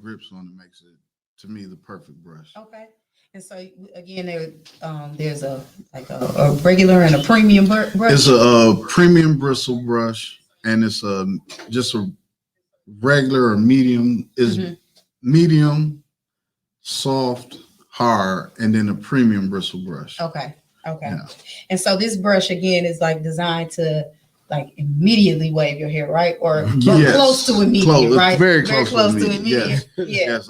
grips on it makes it, to me, the perfect brush. Okay. And so again, there's a regular and a premium brush. It's a premium bristle brush, and it's just a regular or medium. Is Mhm. medium, soft, hard, and then a premium bristle brush. Okay. Okay. Yeah. And so this brush again is like designed to like immediately wave your hair, right? Or Yes. close to immediate, Close, right? very close to immediate. immediate. Yeah. Yes,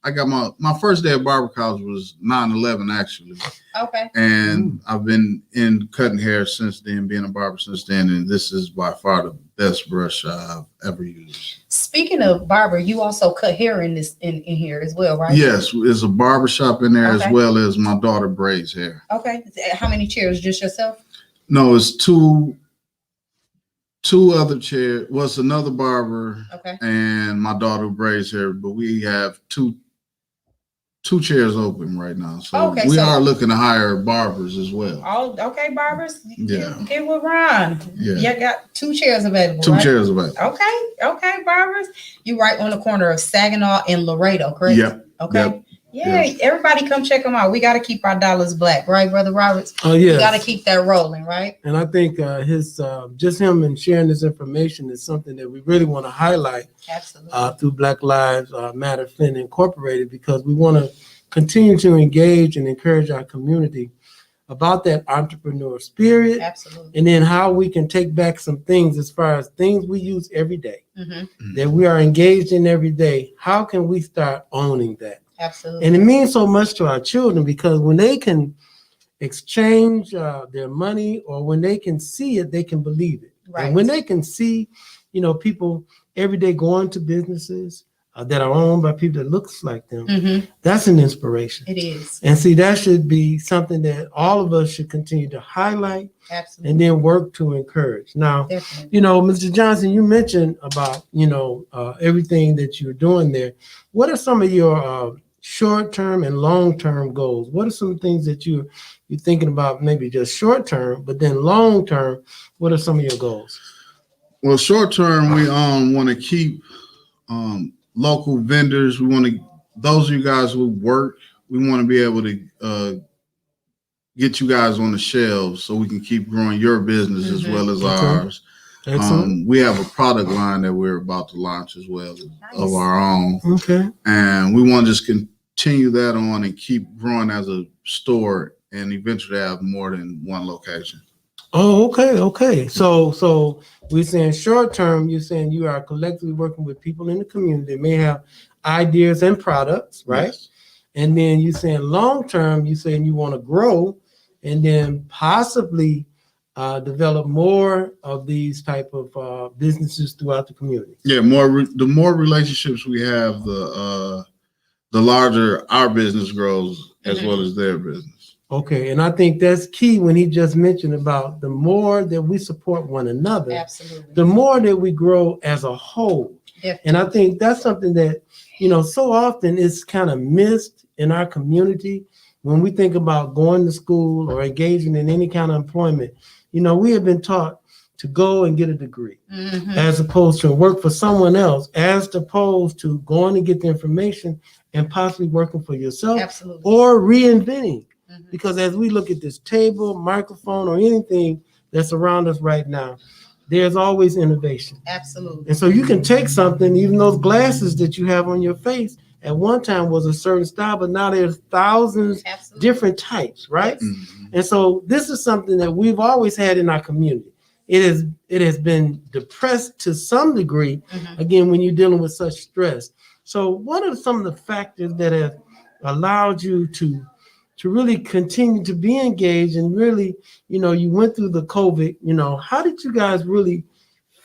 I got my first day of barber college was 9/11 actually, Okay. and I've been in cutting hair since then, being a barber since then, and this is by far the best brush I've ever used. Speaking of barber, you also cut hair in here as well, right? Yes, there's a barber shop in there as Okay. well as my daughter braids hair. Okay. How many chairs? Just yourself? No, it's two other chairs. Well, it's another barber Okay. and my daughter braids hair, but we have two chairs open right now. So Okay, we so- are looking to hire barbers as well. All okay, barbers. Yeah. Get with Ron. Yeah. You got 2 chairs available. Two right? chairs available. Okay, barbers. You right on the corner of Saginaw and Laredo, correct? Yep. Okay. Yep. Yeah, everybody come check them out. We got to keep our dollars black, right, Brother Roberts? Oh yeah, We got to keep that rolling, right? and I think his just him and sharing this information is something that we really want to highlight Absolutely. through Black Lives Matter Flint Incorporated, because we want to continue to engage and encourage our community about that entrepreneur spirit, Absolutely. and then how we can take back some things as far as things we use every day Mm-hmm. that we are engaged in every day. How can we start owning that? Absolutely. And it means so much to our children, because when they can exchange their money, or when they can see it, they can believe it. Right. And when they can see, people every day going to businesses that are owned by people that looks like them, Mm-hmm. that's an inspiration. It is. And see, that should be something that all of us should continue to highlight Absolutely. and then work to encourage. Now, Definitely. Mr. Johnson, you mentioned about, everything that you're doing there. What are some of your short-term and long-term goals? What are some things that you're thinking about, maybe just short-term, but then long-term, what are some of your goals? Well, short term, we want to keep local vendors. We want to, those of you guys who work, we want to be able to get you guys on the shelves so we can keep growing your business as well as Okay. ours. Excellent. We have a product line that we're about to launch as well of our own, Okay. and we want to just continue that on and keep growing as a store and eventually have more than one location. Oh, okay. So we're saying short term, you're saying you are collectively working with people in the community that may have ideas and products, right? Yes. And then you're saying long term, you're saying you want to grow and then possibly develop more of these type of businesses throughout the community. Yeah, the more relationships we have, the larger our business grows as well as their business. Okay, and I think that's key when he just mentioned about the more that we support one another, Absolutely. the more that we grow as a whole. Definitely. And I think that's something that, so often is kind of missed in our community when we think about going to school or engaging in any kind of employment. We have been taught to go and get a degree Mhm. as opposed to work for someone else, as opposed to going and get the information and possibly working for yourself Absolutely. or reinventing. Mhm. Because as we look at this table, microphone, or anything that's around us right now, there's always innovation. Absolutely. And so you can take something, even those glasses that you have on your face, at one time was a certain style, but now there's thousands Absolutely. different types, right? Yes. Mhm. And so this is something that we've always had in our community. It has been depressed to some degree, Mhm. again, when you're dealing with such stress. So what are some of the factors that have allowed you to really continue to be engaged and really, you went through the COVID, how did you guys really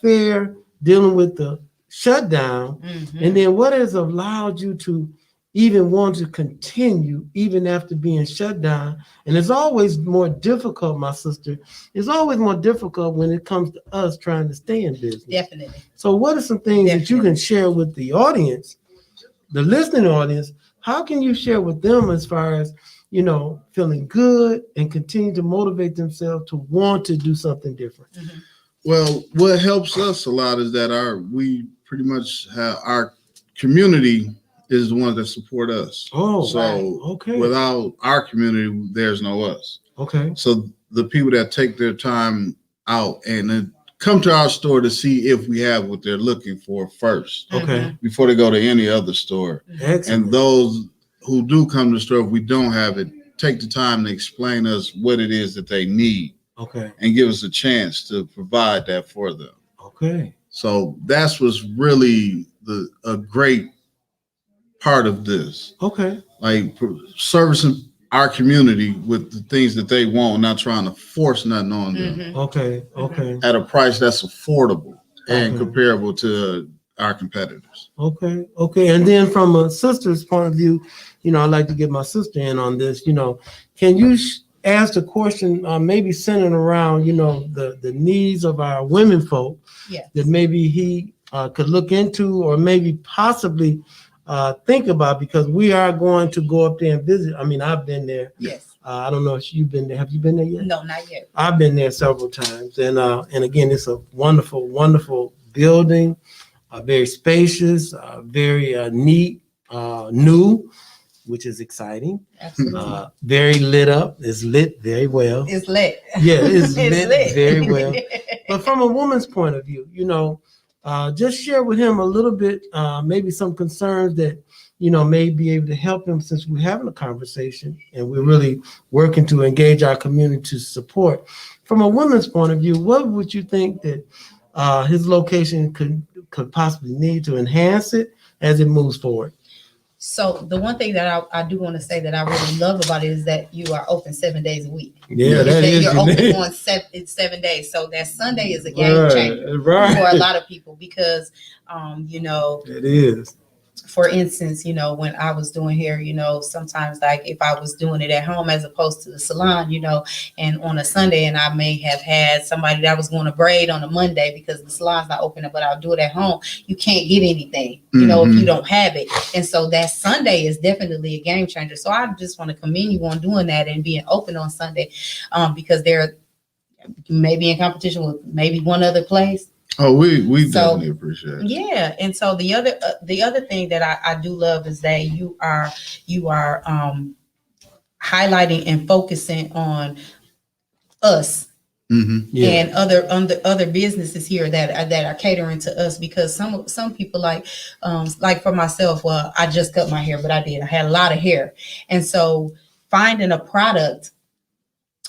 fare dealing with the shutdown? Mhm. And then what has allowed you to even want to continue even after being shut down? And it's always more difficult, my sister. It's always more difficult when it comes to us trying to stay in business. Definitely. So what are some things that you can share with the audience, the listening audience? How can you share with them as far as, feeling good and continue to motivate themselves to want to do something different? Well, what helps us a lot is that we pretty much have our community is the ones that support us. Oh, so okay. without our community, there's no us. Okay. So the people that take their time out and then come to our store to see if we have what they're looking for first, Okay. before they go to any other store. Excellent. And those who do come to the store, if we don't have it, take the time to explain us what it is that they need. Okay. And give us a chance to provide that for them. Okay. So that's what's really a great part of this. Okay. Like servicing our community with the things that they want, not trying to force nothing on them. Okay. Okay. At a price that's affordable and Okay. comparable to our competitors. Okay. Okay. And then from a sister's point of view, I'd like to get my sister in on this. Can you ask the question, maybe centered around, the needs of our women folk that maybe he could look into or maybe possibly think about, because we are going to go up there and visit. I mean, I've been there. Yes. I don't know if you've been there. Have you been there yet? No, not yet. I've been there several times. And again, it's a wonderful, wonderful building, very spacious, very neat, new, which is exciting. Absolutely. Very lit up. It's lit very well. It's lit. Yeah, it's, It's lit very well. But from a woman's point of view, just share with him a little bit, maybe some concerns that, may be able to help him, since we're having a conversation and we're really working to engage our community to support. From a woman's point of view, what would you think that his location could possibly need to enhance it as it moves forward? So the one thing that I do want to say that I really love about it is that you are open 7 days a week. Yeah, that is you're unique. open on 7 days. So that Sunday is a game changer for a lot of people because, it is. For instance, when I was doing hair, sometimes like if I was doing it at home as opposed to the salon, and on a Sunday, and I may have had somebody that was going to braid on a Monday because the salon's not open, but I'll do it at home. You can't get anything, if you don't have it. And so that Sunday is definitely a game changer. So I just want to commend you on doing that and being open on Sunday, because they're maybe in competition with maybe one other place. Oh, we definitely appreciate it. Yeah, and so the other thing that I do love is that you are highlighting and focusing on us and other businesses here that are catering to us, because some people like for myself, well, I just cut my hair, but I had a lot of hair, and so finding a product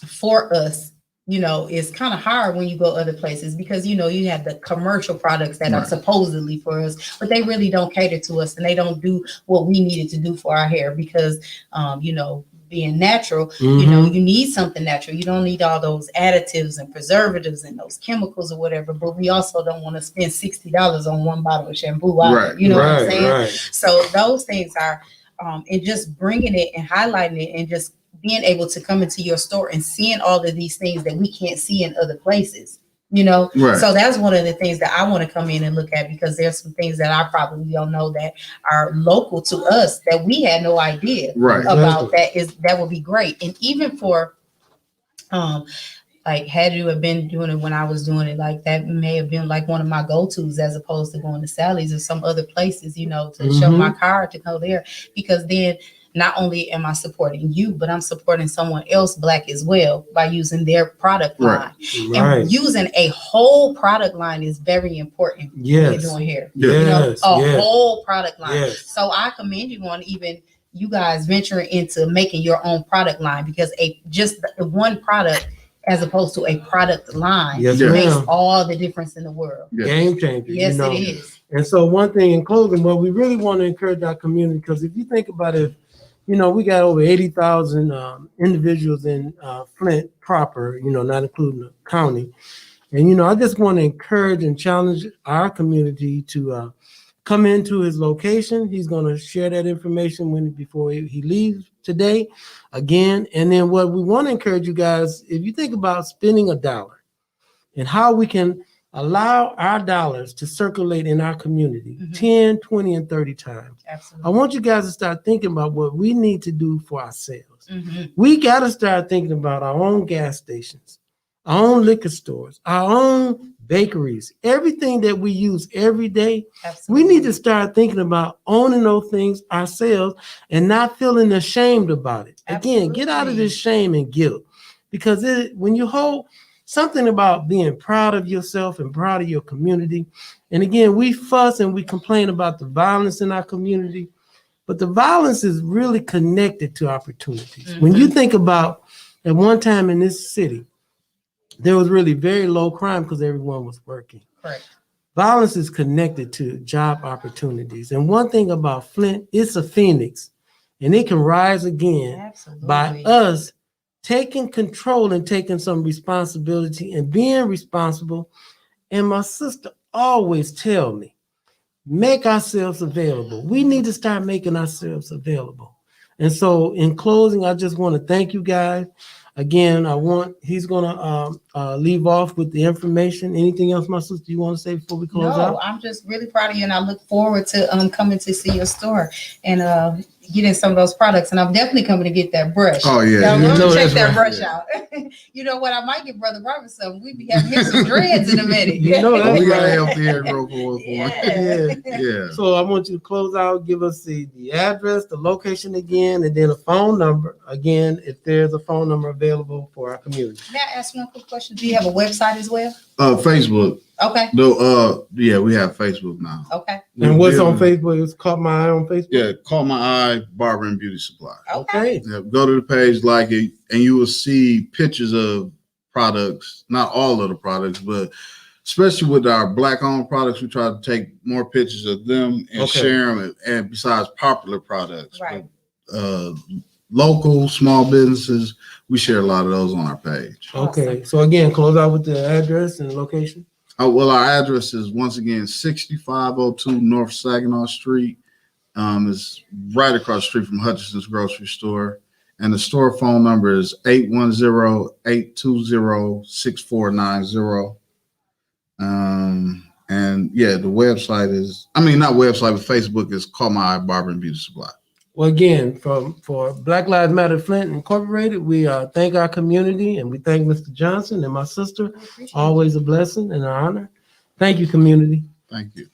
for us, it's kind of hard when you go other places, because, you have the commercial products that are supposedly for us, but they really don't cater to us, and they don't do what we needed to do for our hair, because, being natural, you need something natural. You don't need all those additives and preservatives and those chemicals or whatever, but we also don't want to spend $60 on one bottle of shampoo. Either, you know what I'm saying? Right. So those things are, and just bringing it and highlighting it and just being able to come into your store and seeing all of these things that we can't see in other places, Right. So that's one of the things that I want to come in and look at, because there's some things that I probably don't know that are local to us that we had no idea about. That would be great. And even for, like, had you have been doing it when I was doing it, like that may have been like one of my go-tos as opposed to going to Sally's or some other places, to show my card to go there, because then not only am I supporting you, but I'm supporting someone else Black as well by using their product line. And using a whole product line is very important when you're doing hair. Whole product line. So I commend you on even you guys venturing into making your own product line, because just one product as opposed to a product line makes all the difference in the world. Game changer. Yes, it is. And so one thing in closing, what we really want to encourage our community, because if you think about it, we got over 80,000 individuals in Flint proper, not including the county. And, I just want to encourage and challenge our community to come into his location. He's going to share that information before he leaves today again. And then what we want to encourage you guys, if you think about spending $1 and how we can allow our dollars to circulate in our community 10, 20, and 30 times. Absolutely. I want you guys to start thinking about what we need to do for ourselves. We got to start thinking about our own gas stations, our own liquor stores, our own bakeries, everything that we use every day. Absolutely. We need to start thinking about owning those things ourselves and not feeling ashamed about it. Again, get out of Absolutely. this shame and guilt, because when you hold something about being proud of yourself and proud of your community. And again, we fuss and we complain about the violence in our community, but the violence is really connected to opportunities. Mm-hmm. When you think about at one time in this city, there was really very low crime because everyone was working. Correct. Violence is connected to job opportunities. And one thing about Flint, it's a phoenix, and it can rise again. Absolutely. By us taking control and taking some responsibility and being responsible. And my sister always tell me, make ourselves available. We need to start making ourselves available. And so in closing, I just want to thank you guys. Again, he's going to leave off with the information. Anything else, my sister, you want to say before we close out? No, I'm just really proud of you, and I look forward to coming to see your store and getting some of those products. And I'm definitely coming to get that brush. Oh, yeah. I'm going to check that right. brush out. You know what? I might get Brother Robert some. We be having him some dreads in a minute. You know that. We got to right. help here grow for Yeah. Yeah. So I want you to close out, give us the address, the location again, and then a phone number. Again, if there's a phone number available for our community. May I ask one quick question? Do you have a website as well? Facebook. Okay. No, yeah, we have Facebook now. Okay. And what's on Facebook? It's Caught My Eye on Facebook? Yeah, Call My Eye Barber and Beauty Supply. Okay. Yeah, go to the page, like it, and you will see pictures of products. Not all of the products, but especially with our Black-owned products, we try to take more pictures of them and share them. And besides popular products, Right. but, local small businesses, we share a lot of those on our page. Okay. So again, close out with the address and location. Well, our address is once again 6502 North Saginaw Street. It's right across the street from Hutchinson's grocery store. And the store phone number is 810-820-6490. And yeah, the website is, not website, but Facebook is Call My Eye Barber and Beauty Supply. Well, again, for Black Lives Matter Flint Incorporated, we thank our community, and we thank Mr. Johnson and my sister. Always a blessing and an honor. Thank you, community. Thank you.